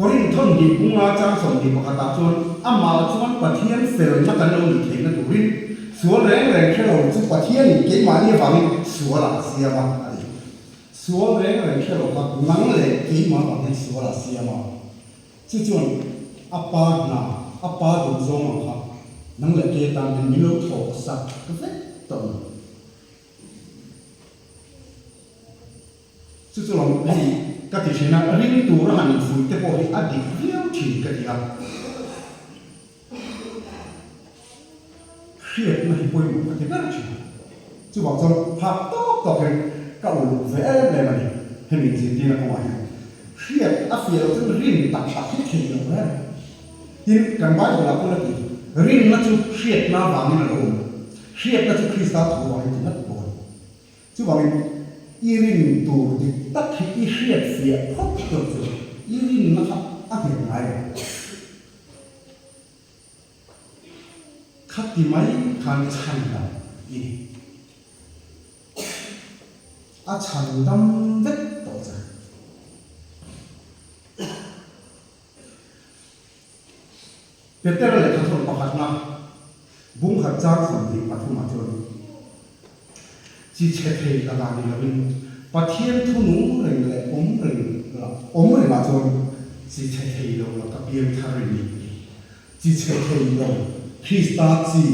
[SPEAKER 2] korin thon di bunga chang som di pakata chuan ama chuan pathian fel na kan lo ni theina turin sual reng reng khelo chu pathian ni ke ma ni wangin suala siama ali sual reng reng khelo ka nang le ke ma wangin suala siama chu chuan apa du zong ma kha nang le ke tan ni lo tho sa ka fe ton chu chu long ni các thị trường nào riêng tu ra hành phun tế bồi áp đi liêu chỉ cái gì à khi mà hình bồi một cái rất chỉ chú bảo cho học tốt tập cái các ổ vẽ này mà hình mình gì là không phải khi áp phía cho riêng tập tập hết thì được đấy nhưng cần bài của là cái gì riêng nó chú khi nó vào như là đâu khi nó chú khi sao thủ vào thì mất bồi chú bảo mình irin tu di tak hi hiat sia hot to irin na a he ngai khati mai khan chan da i a chan dam vet to cha Peter le khathon pakhat na bung khat chang sam di pathuma chon chi che thei la ga ni lovin pathian thu nu reng le om le ma chon chi che thei lo la ka pian thari ni chi che thei lo Krista chi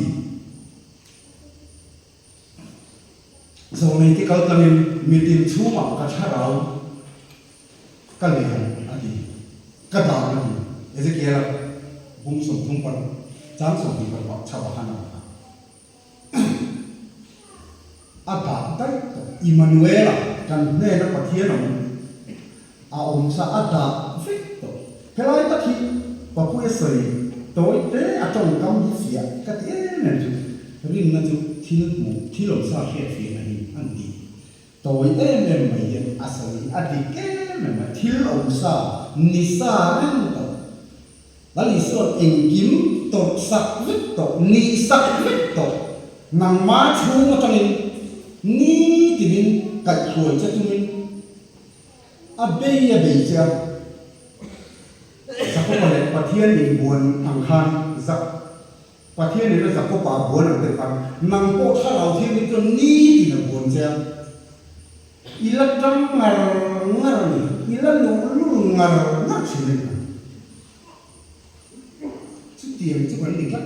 [SPEAKER 2] so nei ti kal tamin mitin chuma ka tharau ka le han adi ka da ni Ezekiel bung som thung pan chang som di pan wa chawa hana ada dai Immanuela kan ne na pathian om sa ada fit to pelai ta thi pa pu esoi toi te atong kam di sia ka ti ne ju rin na ju thil sa khe fi na ni an di toi me mai yen asali adi ke me ma thil om sa ni sa ren to lali sot eng kim to sak vit to ni sak vit to nang ma chu ma tangin ni tinin kat khoi cha tumin a bei cha zakko le pathian ni buan ang khan zak pathian ni zakko pa buan ang te kan nang po tha rau thi ni to ni tin buan cha ila tam ngar ni ila lu ngar na chile chu tiang chu ban ni ka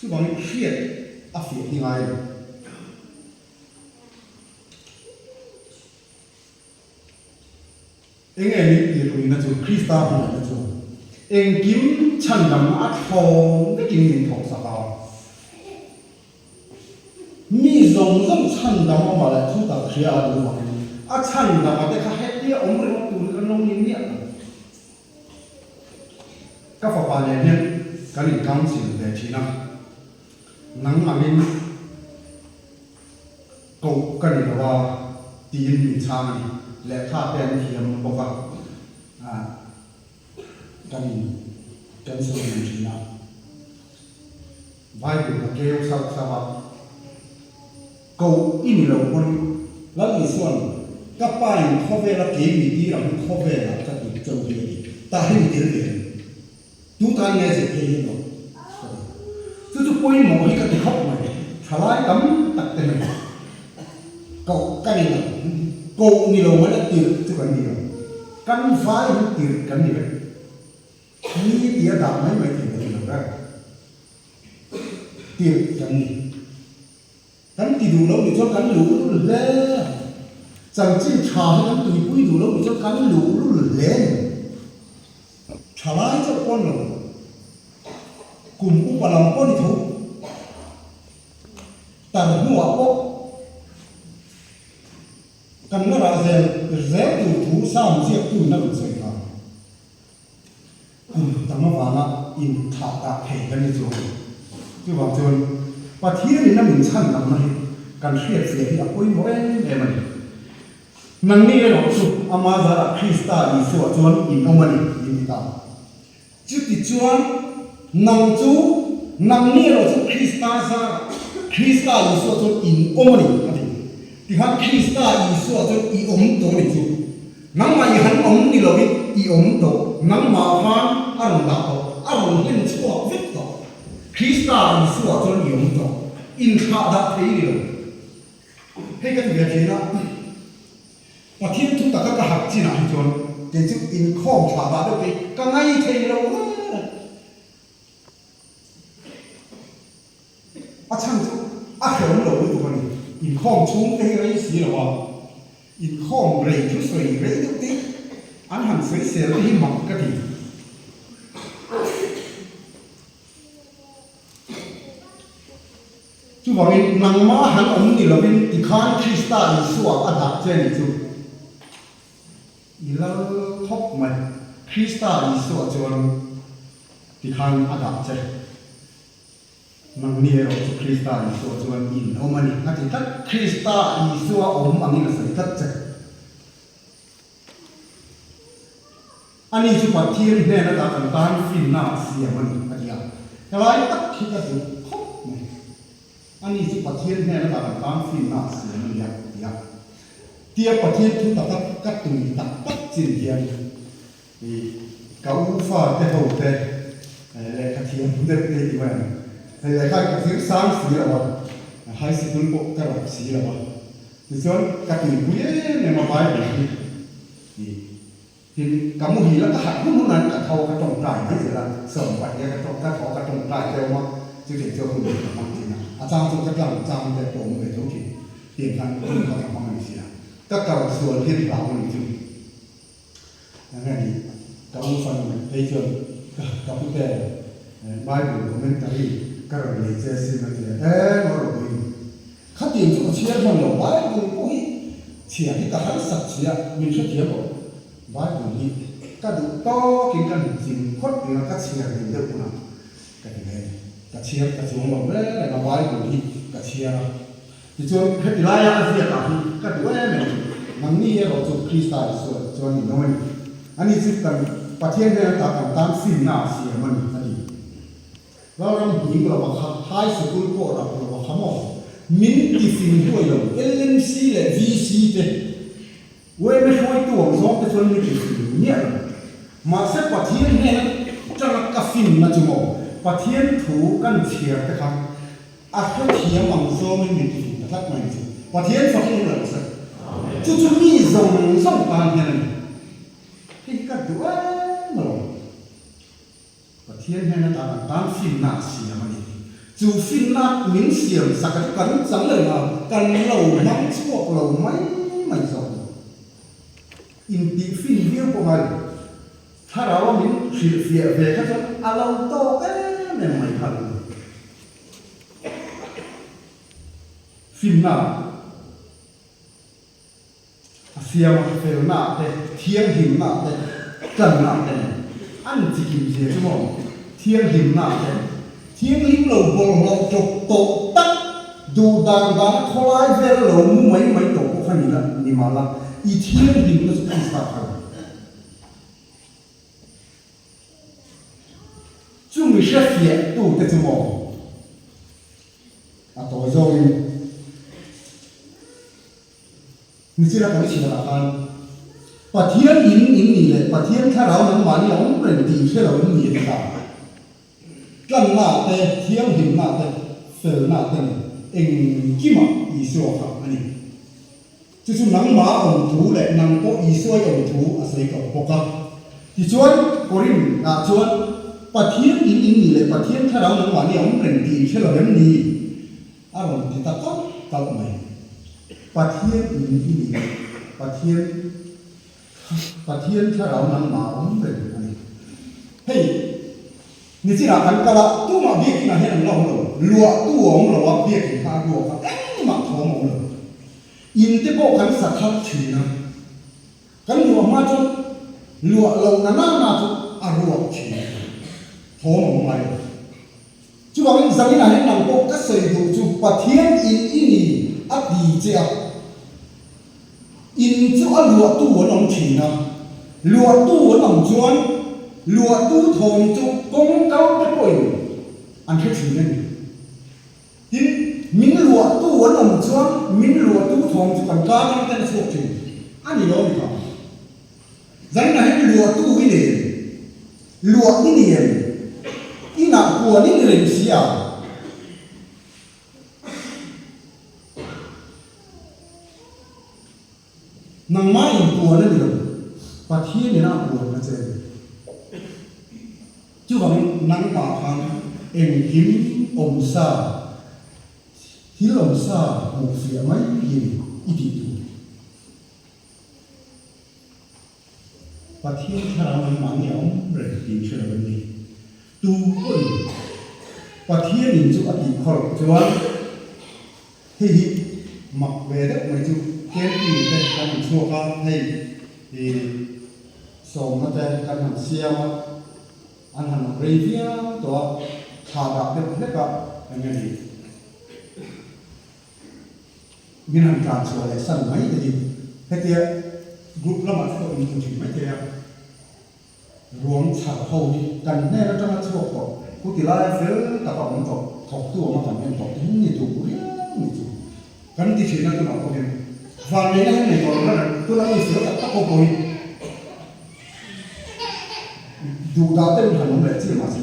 [SPEAKER 2] chu ban khiet a fi hi ngai eng ni ti lu na chu Krista hu na chu eng kim chan dam a thong de king ni thong sa ka mi zong chan dam ma la thu ta khria du ma a chan dam a de kha he ti om ri tu ka nong ni ni ka fa pa le ne ka ni kam sin de chi na nang ma min ko ka ni wa ti yin mi cha ni le kha pen thiam bo ka kan so ni chi na Bible ka kêu sa ba câu in lo con la ni suan ka pa in kho ve la ke mi ti ram kho ve la ka ti chou hi ta hi ti le tu ta ne se ke hi no tu poi mo hi ka ti khop mai thalai kam tak te ne câu ka ni câu ni lo ma la ti tu kan ni kan vai hi ti kan ni ni ti da mai mai ti ni lo ra ti kan ni kan ti du lo ni cho kan lu le chẳng chỉ trả cái tụi quý đủ lâu cho cắn lũ lên trả lại cho con rồi cùng cũng vào lòng con đi thôi tặng mua bốc cần nó là rẻ từ thú sao diệt từ nó được xảy ra tặng nó vào nó in thả tạ thể cái này rồi chứ bảo chứ và thiên thì nó mình chăn lắm này cần thiệt gì thì ôi mỗi em này nang ni lo chu ama zara Krista Isu chuan in omani in ta chu ti chuan nang ni lo chu Krista Isu chuan in omani ati ti han Krista Isu chuan I om to ni chu nang ma I han om ni lo I om to nang ma han arong da to arong hin chuak vit to Krista Isu chuan I om to in kha da thei ni lo he ka ti ga thina và thiên thu ta các học chi nào chọn để giúp in khom thả vào được cái cả ngay thầy lâu à chăng chú à hiểu lâu được không in khom chúng cái gì là in khom rầy chút sợi rầy chút tí anh hẳn sấy sấy đi mặc cái gì chú bảo mình nang má hắn ông đi là bên thì khán Krista Isu à đặt trên chú ila khop mai Krista Isu chuan ti khan ada che nang ni ro chu Krista Isu chuan in omani ati tat Krista Isu om angin sa tat che ani chu pathir ne na ta kan tan fin na sia mani atia helai tak thi ka du khop mai ani chu pathir ne na ta kan tan fin na sia mani ya tia pathir thu ta kat tu ta pat chin hian thì cậu pha te ho te lệ khát thiền cũng được đi vậy lệ khát thiền sáng xí là vậy hai sĩ tuân bộ cái loại xí là vậy thì cho các người quý này mà bài thì cảm ơn là các hạt không nói cả thâu các trồng trại thế thì là sờm vậy cái trồng các thâu các trồng trại theo mà chương trình cho không được bằng gì nào trang cho các làm trang để tổ người thấu thị tiền thằng không có thằng bằng gì các cầu xuân thiên bảo mình chứ nghe đi các ông phần thấy chưa các vấn đề bài của mình tại các rồi lấy chơi xin mà thì nó rồi khát tiền cho chia mà nó bài của tôi chia thì cả hắn sạch chia mình sẽ chia rồi bài của mình các đủ to kinh cần chính khuất thì nó các chia thì được nào cái này các chia các chúng mà đấy là bài của mình các chia thì cho hết lại là gì cả thì các đủ em mình nghĩ là cho Kristal cho mình nói anh ấy chỉ cần phát hiện ra ta cần tam xin nào xí mình anh ấyเราเราหญิงเราว่าท้ายสุดก็เราว่าขโมยมิ้นที่สิ่งด้วยเราLMC และ VC เด็เว้ยไม่ช่วยตัวสองแต่ชนไม่กี่สิ่งเนี่ยมาเสร็จปะเทียนเนี่ยจะรักกับฟินนะจุโมปะเทียนถูกันเชียร์นะครับอาเขาเทียมมังโซไม่มีฟินนะครับไม่จริงปะเทียนฟังเราสิจู่ๆมีส่งการเนี่ยที่กัดด้วยมาลงthiên hay là tam phim nát xì mà đi, dù phim nát miếng xiềng sạc cái cắn trắng lời nào cắn lầu mắm chuột lầu mấy mày rồi, in đi phim viêu của mày,ถ้าเราว่าmiếng phía về các chỗ lâu to cái này mày thật, phim nát, xiềng mà phèo nát đấy, thiên hình nát đấy, cần nát đấy, ăn chỉ kìm gì chứ không thiên hình nào thế thiên hình lầu bồn lầu trục tổ tắc dù đàn đàn khó ai về lầu mu mấy mấy tổ cũng phải nhìn là nhìn mà là ý thiên hình nó sẽ sao phải chúng mình sẽ phía tụ cái gì mà tối rồi mình chỉ là cái gì là ăn và thiên hình nhìn này và thiên khai đạo nắng bán nóng rồi tìm sẽ là những gì cả cần nào thế thiên hình nào thế phở nào thế anh kim mà ý số khác anh chứ chúng nắng má ông thú lại nắng có ý số ông thú à xây cầu bọc cam thì chuan corin chuan và thiên hình nhìn này và thiên khai đạo nắng bán nóng rồi tìm sẽ là những gì à rồi thì ta có mày và thiên hình nhìn và thiên khai đạo nắng má ông rồi anh heyนี่สิเราคันกะละตู้มาเบียกินอะไรนั่นเราลัวตู้ของเราว่าเบียกินข้าวลัวกันมาท้องเราอินเตโปกันสัตว์ทับถือนะกันลัวมาจนลัวเราหน้ามาจนอารมณ์ถือท้องของเราจู่ว่าเป็นสังเกตอะไรนั่งโปก็เสียดูจู่ปะเทียนอินนี่อัดดีเจ้าอินจู่อันลัวตู้หัวน้องถือนะลัวตู้หัวน้องจวนlúa tu thùng chụp công cao cái bồi ăn hết chuyện này tin mình lúa tu vẫn làm chuông mình lúa tu thùng chụp còn cao trong tên số chuyện anh đi đâu đi không danh này lúa tu cái này lúa cái này cái nào của những người xí à nang mai của nó được và thiên này nào của nó chơi chứ không nắng bảo hàng em kiếm ông sa thiếu ông sa một phía mấy gì ít đi tu và thiên thà mình mang nhau rồi tìm sự vấn đề tu quân và thiên mình chú ăn đi khỏi chú ăn thì mặc về đất mấy chú kén đi đây các mình xua cao hay thì sòng nó đây các mình xiao anh hàng review đó thà đặc biệt hết cả anh nghe đi mình hàng tràn sửa lại sân mấy thì thế kia group làm ăn tôi mình chỉ mấy kia ruộng chả hậu đi cần nghe nó trong nó chua khổ cụ tỷ lại phía tập vào mình chọc thọc tua mà thành mình chọc thế như tụ bự như tụ cần tí chuyện nó tôi nói có việc và mấy cái này còn là tôi nói như sửa tập tắc cô bồi dù đào tên hẳn nó lại chỉ mà gì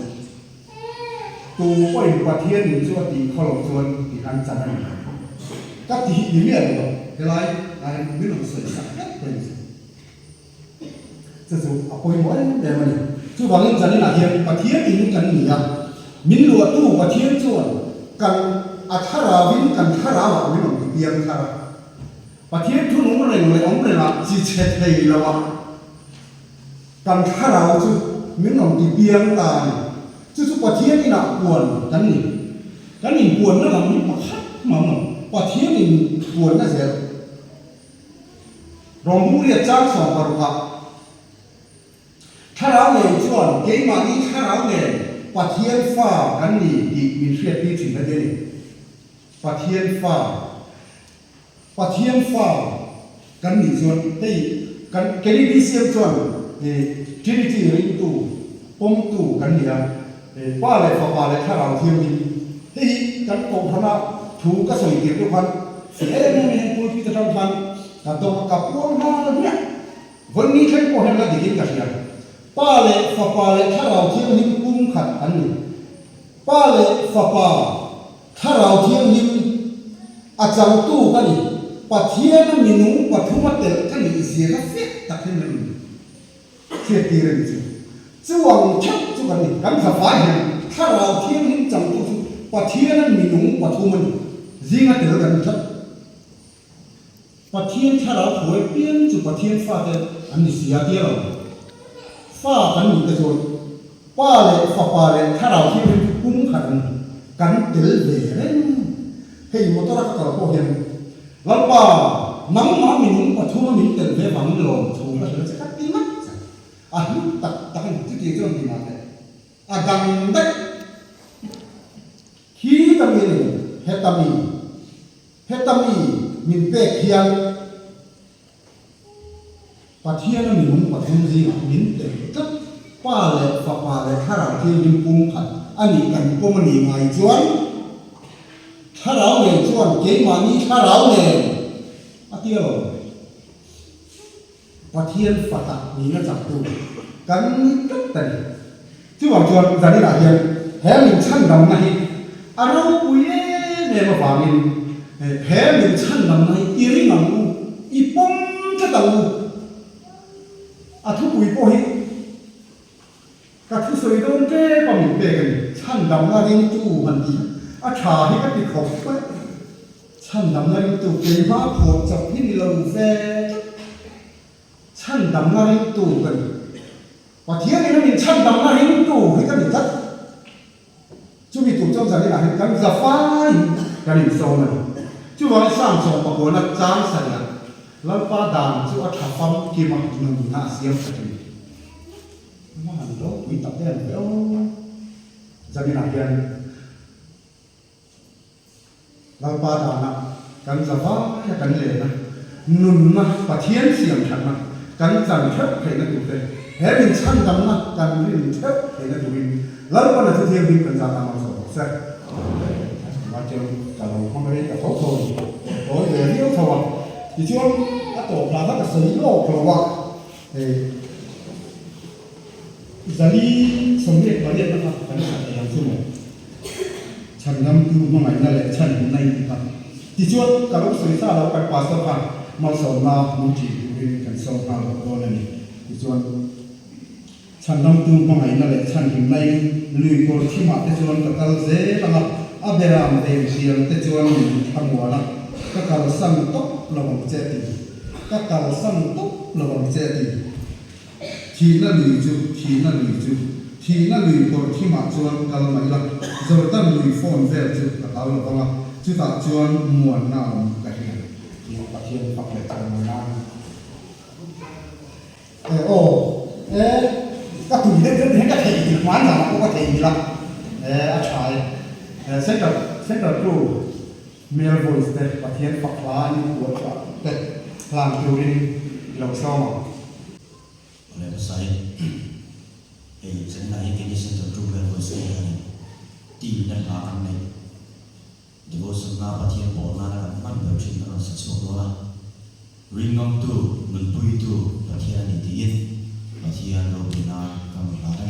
[SPEAKER 2] tu có in bát thiên in cho thì khó lòng chuan thì ăn chăn ăn các thì hiện nhiên rồi cái lại biết làm sợi sắc hết rồi sự sự apoi mỗi để mà chú bằng những dân là hiện bát thiên in cần nhỉ min lúa tu bát thiên chuan cần thara vin cần thara vào vin làm tiệm thara bát thiên thu nung rồi ông này là chỉ chết thầy là mà cần thara chú min làm tiệm ta chú bát thiênนี่นะbuồn cái nhìn buồn nó làm những mà khác mà bát thiên nhìn buồn nó sẽ rong mu liệt trang sòng vào rồiถ้าเราเนี่ยชวนเกี่ยมานี่ถ้าเราเนี่ยปะเทียนฟ้ากันนี่ดีมีเสียตีถึงประเดี๋ยวนี้ปะเทียนฟ้ากันนี่ชวนที่กันแค่นี้ที่เสียชวนที่ริงตู้ปมตู้กันนี่อ่ะป้าเลยฟ้าเลยถ้าเราเทียมนี่ที่กันกองธนาถูกก็สวยเกี่ยวกับพันเสียไม่เห็นพูดพิจารณาพันแต่ตัวกับพวกนั้นเนี่ยวันนี้ฉันก็เห็นแล้วดีกันกันป้าเลยฟ้าเลยถ้าเราเที่ยวนิ่มกุ้งขัดอันนี้ป้าเลยฟ้าถ้าเราเที่ยวนิ่มอาจารย์ตู้กันนี่ปัจเจียนมีนุ่งปัจถุมาเตะกันนี่เสียก็เสียตัดให้มันเสียตีเลยจริงจะวางชักจุกันนี่กันสบายเห็นถ้าเราเที่ยวนิ่มจังตู้ปัจเจียนมีนุ่งปัจถุมันยิงกันเตะกันชักปัจเจียนถ้าเราหวยเปลี่ยนจุปัจเจียนฟ้าเตะอันนี้เสียเดียวฟ้ากันมีกระโจนป้าเลยฟ้าเลยถ้าเราที่เป็นกุ้งขันกันเตลเบรนให้มอเตอร์ก็พอเห็นแล้วป้าน้ำมันมีนุ่งปัจจุบันมีเตลเบรบังลมถูกแล้วจะกัดตีนักอ่ะตักที่ที่จะตีนักเลยอ่ะดังเด็กฮีตามีเฮตามีมีเป็ดเฮียงปัจเจียนมีนุ่งปัจจุบันสิมีเตลก็ป้าเลยฟ้าเลยถ้าเราที่เป็นกุ้งขันอันนี้กันก็มันยังไงจวนถ้าเราเนี่ยจวนเก่งมานี่ถ้าเราเนี่ยอาเทียวปะเทียนฝัดมีน่าจับตัวกันก็แต่ที่ว่าจวนจะได้หลายอย่างแพ้มีชั้นดำในอารมณ์ปุยเนี่ยมาฟังมินแพ้มีชั้นดำในอีริงังอูอีปมจะตังอูอาทุปุยโปหิก็ที่สุดโดนเก็บมามีเบกันชั้นดำนาริงตู้มันดีอาชาให้ก็ติดขบไปชั้นดำนาริงตู้เก่งมากโผล่จากที่นี่เราแซ่ชั้นดำนาริงตู้กันว่าเที่ยงนี้เรามีชั้นดำนาริงตู้ให้กันอีกจัดจู่มีตู้เจ้าจะได้หากันจะฟ้ากันอีกโซนจู่ว่าสร้างสองปะโกนักจ้างสัญญาแล้วป้าดามจู่อาชาฟังกี่มันหนึ่งหน้าเสียงสักทีมาหันโลกวิตับเด่นเดี๋ยวจะมีหนักเรียนเราป้าดานะกันจะว่าให้กันเลยนะนุ่นนะปะเทียนเสียงฉันนะกันจันเทปเพลงกันอยู่เลยเฮ้ยเป็นชั้นดำนะกันเรื่องเทปเพลงกันอยู่แล้วก็ในที่เทียมบินเป็นจาตามมาสอนเสร็จมาเจอกับเราห้องเรียนกับเขาโทรโอ้ยเดี๋ยวนี้เขาโทรที่ช่วงก็ตกปลาก็สีโลกเพราะว่าจะรีสมเด็จพระเดชนะครับพระนครยามสุโขฉันนำคือมาใหม่นั่นแหละฉันในครับที่ช่วงกับลูกศิษย์เราไปปัสสาวะมาสอนมามุจิดูเรื่องกันสอนมาโดนนี่ที่ช่วงฉันนำคือมาใหม่นั่นแหละฉันในลุยโกรธิมาที่ช่วงกับกัลเซนะครับอับเดรามเดมเซียนที่ช่วงทั้งหัวนะก็กัลสังตุระวังเจติก็กัลสังตุระวังเจติทีนั่นลุยจูทีนั่นลุยตัวที่มาชวนกันมาอีกแล้วจนตั้งลุยฟอนเวลจูกับเราแล้วก็จุดตัดชวนมวนน้ำกันที่ปะเทียนปักเลยจังมวนน้ำก็ตุ่มเด็กๆเห็นก็เทอีกวันหนาก็เทอีกละอาชายเส้นกับครูเมลโบยสเตปะเทียนปักลายหัวปักเตะพลางคิวรินเราชอบ
[SPEAKER 5] เลยก็ใส่สัญญาที่จะเซ็นต์รูปแบบว่าเสียตีนั่นหาอันไหนเดี๋ยวสัญญาปะเทียนบอกนั่นมันแบบชิ้นนั้นสักส่วนตัวละริงงงตู้มันปุยตู้ปะเทียนนี่ตีปะเทียนเราเป็นอะไรกำลังอะไร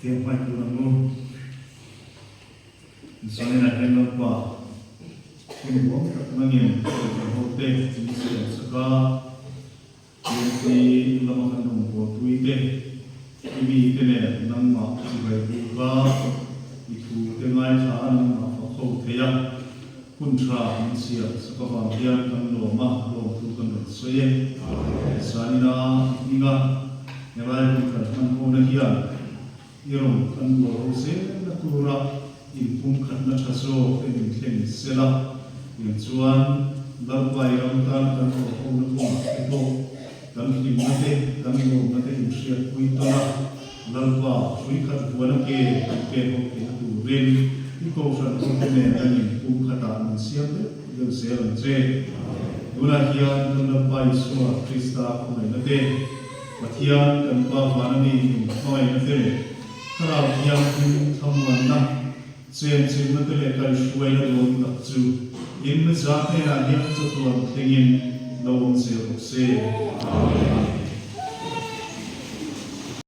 [SPEAKER 6] tiang mai tu namu soalnya nak kena apa ini buat mungkin hotel ini sekarang di lama kandung buat tu ini kena nang mak sebagai buka itu dengan cara nang mak kau tiang kuntra manusia sekarang dia kan lama tu kan sesuai soalnya ingat Nilai bukan mana dia, yang kan baru saya nak turut impun kerana caso yang selah yang cuan berbagai ramatan dan orang itu dan dimate dan dimate usia kuita lalpa suikat buana ke itu ren ikut usaha kumpulan dan impun kata manusia yang selang je dua kian dan lalpa Yesus Kristus kumai nate Patian dan Pavanani Noi Nafere Karab yang Tamuan Nak Sen Nafere Kali Shuai Lalu Nakzu In Mazate Na Yang Tutuan Tingin Lawang Se